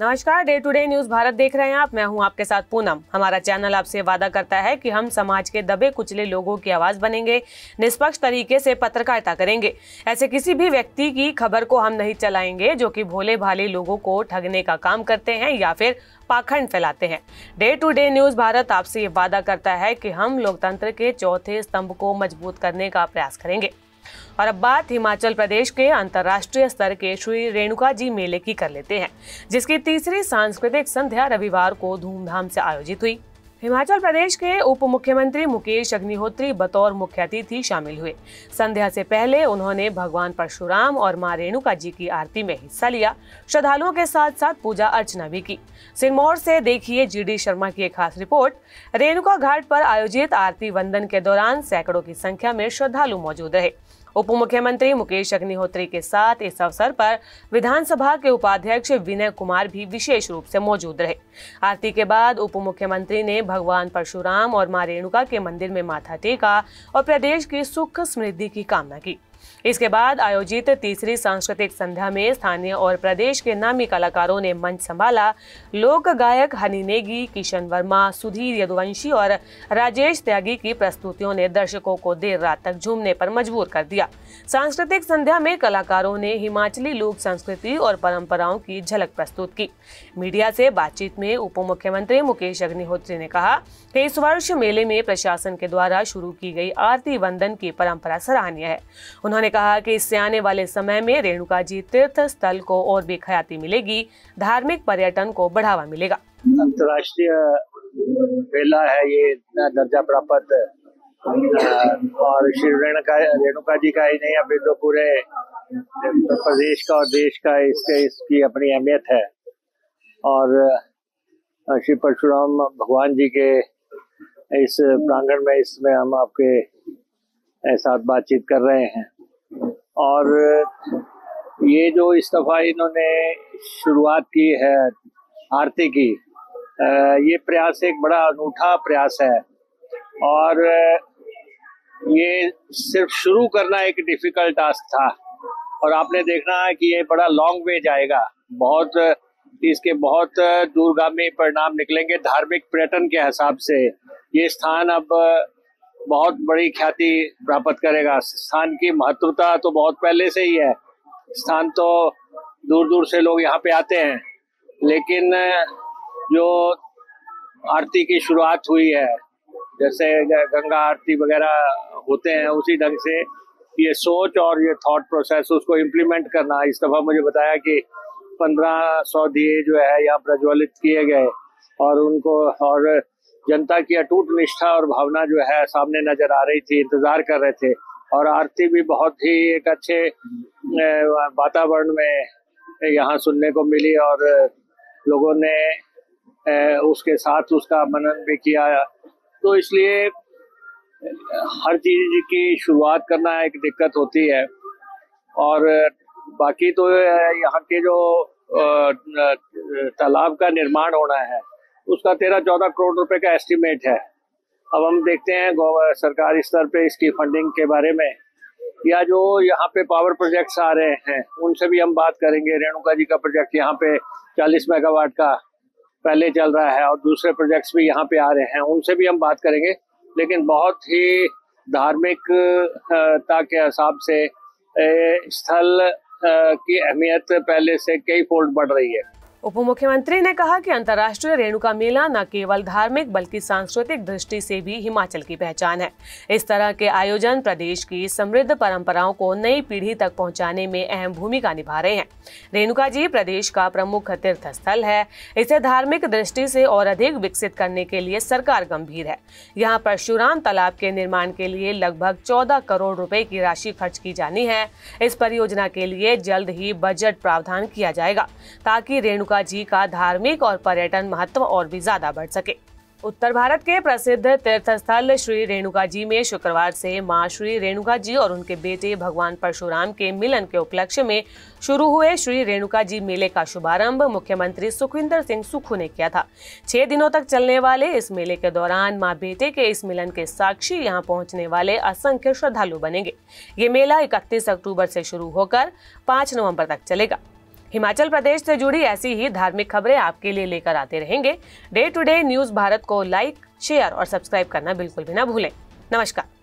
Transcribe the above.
नमस्कार, day to day news Bharat देख रहे हैं आप। मैं हूं आपके साथ पूनम। हमारा चैनल आपसे वादा करता है कि हम समाज के दबे कुचले लोगों की आवाज बनेंगे, निष्पक्ष तरीके से पत्रकारिता करेंगे। ऐसे किसी भी व्यक्ति की खबर को हम नहीं चलाएंगे जो कि भोले भाले लोगों को ठगने का काम करते हैं या फिर पाखंड फैलाते हैं। Day to day news Bharat आपसे ये वादा करता है कि हम लोकतंत्र के चौथे स्तंभ को मजबूत करने का प्रयास करेंगे। और अब बात हिमाचल प्रदेश के अंतर्राष्ट्रीय स्तर के श्री रेणुका जी मेले की कर लेते हैं, जिसकी तीसरी सांस्कृतिक संध्या रविवार को धूमधाम से आयोजित हुई। हिमाचल प्रदेश के उप मुख्यमंत्री मुकेश अग्निहोत्री बतौर मुख्य अतिथि शामिल हुए। संध्या से पहले उन्होंने भगवान परशुराम और मां रेणुका जी की आरती में हिस्सा लिया। श्रद्धालुओं के साथ साथ पूजा अर्चना भी की। सिरमौर से देखिए GD शर्मा की एक खास रिपोर्ट। रेणुका घाट पर आयोजित आरती वंदन के दौरान सैकड़ों की संख्या में श्रद्धालु मौजूद रहे। उप मुख्यमंत्री मुकेश अग्निहोत्री के साथ इस अवसर पर विधानसभा के उपाध्यक्ष विनय कुमार भी विशेष रूप से मौजूद रहे। आरती के बाद उप मुख्यमंत्री ने भगवान परशुराम और मां रेणुका के मंदिर में माथा टेका और प्रदेश की सुख समृद्धि की कामना की। इसके बाद आयोजित तीसरी सांस्कृतिक संध्या में स्थानीय और प्रदेश के नामी कलाकारों ने मंच संभाला। लोक गायक हनी नेगी, किशन वर्मा, सुधीर यदुवंशी और राजेश त्यागी की प्रस्तुतियों ने दर्शकों को देर रात तक झूमने पर मजबूर कर दिया। सांस्कृतिक संध्या में कलाकारों ने हिमाचली लोक संस्कृति और परंपराओं की झलक प्रस्तुत की। मीडिया से बातचीत में उप मुख्यमंत्री मुकेश अग्निहोत्री ने कहा कि इस वर्ष मेले में प्रशासन के द्वारा शुरू की गई आरती वंदन की परंपरा सराहनीय है। उन्होंने कहा कि इससे आने वाले समय में रेणुका जी तीर्थ स्थल को और भी ख्याति मिलेगी, धार्मिक पर्यटन को बढ़ावा मिलेगा। अंतर्राष्ट्रीय मेला है ये, दर्जा प्राप्त और श्री रेणुका जी का ही नहीं, अभी तो पूरे प्रदेश का और देश का इसकी अपनी अहमियत है। और श्री परशुराम भगवान जी के इस प्रांगण में इसमें हम आपके साथ बातचीत कर रहे हैं। और ये जो इस दफा इन्होंने शुरुआत की है आरती की, ये प्रयास एक बड़ा अनूठा प्रयास है। और ये सिर्फ शुरू करना एक डिफिकल्ट टास्क था और आपने देखना है कि ये बड़ा लॉन्ग वे जाएगा। इसके बहुत दूरगामी परिणाम निकलेंगे। धार्मिक पर्यटन के हिसाब से ये स्थान अब बहुत बड़ी ख्याति प्राप्त करेगा। स्थान की महत्वता तो बहुत पहले से ही है। स्थान तो दूर दूर से लोग यहाँ पे आते हैं, लेकिन जो आरती की शुरुआत हुई है, जैसे गंगा आरती वगैरह होते हैं, उसी ढंग से ये सोच और ये थॉट प्रोसेस उसको इम्प्लीमेंट करना। इस दफा मुझे बताया कि 1500 दिए जो है यहाँ प्रज्वलित किए गए और उनको और जनता की अटूट निष्ठा और भावना जो है सामने नजर आ रही थी, इंतजार कर रहे थे। और आरती भी बहुत ही एक अच्छे वातावरण में यहाँ सुनने को मिली और लोगों ने उसके साथ उसका मनन भी किया। तो इसलिए हर चीज की शुरुआत करना एक दिक्कत होती है। और बाकी तो यहाँ के जो तालाब का निर्माण होना है उसका 13-14 करोड़ रुपए का एस्टिमेट है। अब हम देखते हैं सरकारी स्तर पे इसकी फंडिंग के बारे में, या जो यहाँ पे पावर प्रोजेक्ट्स आ रहे हैं उनसे भी हम बात करेंगे। रेणुका जी का प्रोजेक्ट यहाँ पे 40 मेगावाट का पहले चल रहा है और दूसरे प्रोजेक्ट्स भी यहाँ पे आ रहे हैं, उनसे भी हम बात करेंगे। लेकिन बहुत ही धार्मिकता के हिसाब से स्थल की अहमियत पहले से कई फोल्ड बढ़ रही है। उप मुख्यमंत्री ने कहा कि अंतर्राष्ट्रीय रेणुका मेला न केवल धार्मिक बल्कि सांस्कृतिक दृष्टि से भी हिमाचल की पहचान है। इस तरह के आयोजन प्रदेश की समृद्ध परंपराओं को नई पीढ़ी तक पहुंचाने में अहम भूमिका निभा रहे हैं। रेणुका जी प्रदेश का प्रमुख तीर्थ स्थल है। इसे धार्मिक दृष्टि से और अधिक विकसित करने के लिए सरकार गंभीर है। यहाँ परशुराम तालाब के निर्माण के लिए लगभग 14 करोड़ रुपए की राशि खर्च की जानी है। इस परियोजना के लिए जल्द ही बजट प्रावधान किया जाएगा ताकि रेणुका जी का धार्मिक और पर्यटन महत्व और भी ज्यादा बढ़ सके। उत्तर भारत के प्रसिद्ध तीर्थ स्थल श्री रेणुका जी में शुक्रवार से मां श्री रेणुका जी और उनके बेटे भगवान परशुराम के मिलन के उपलक्ष्य में शुरू हुए श्री रेणुका जी मेले का शुभारंभ मुख्यमंत्री सुखविंदर सिंह सुक्खू ने किया था। 6 दिनों तक चलने वाले इस मेले के दौरान मां बेटे के इस मिलन के साक्षी यहां पहुंचने वाले असंख्य श्रद्धालु बनेंगे। ये मेला 31 अक्टूबर से शुरू होकर 5 नवंबर तक चलेगा। हिमाचल प्रदेश से जुड़ी ऐसी ही धार्मिक खबरें आपके लिए लेकर आते रहेंगे। Day to day news Bharat को लाइक, शेयर और सब्सक्राइब करना बिल्कुल भी ना भूलें। नमस्कार।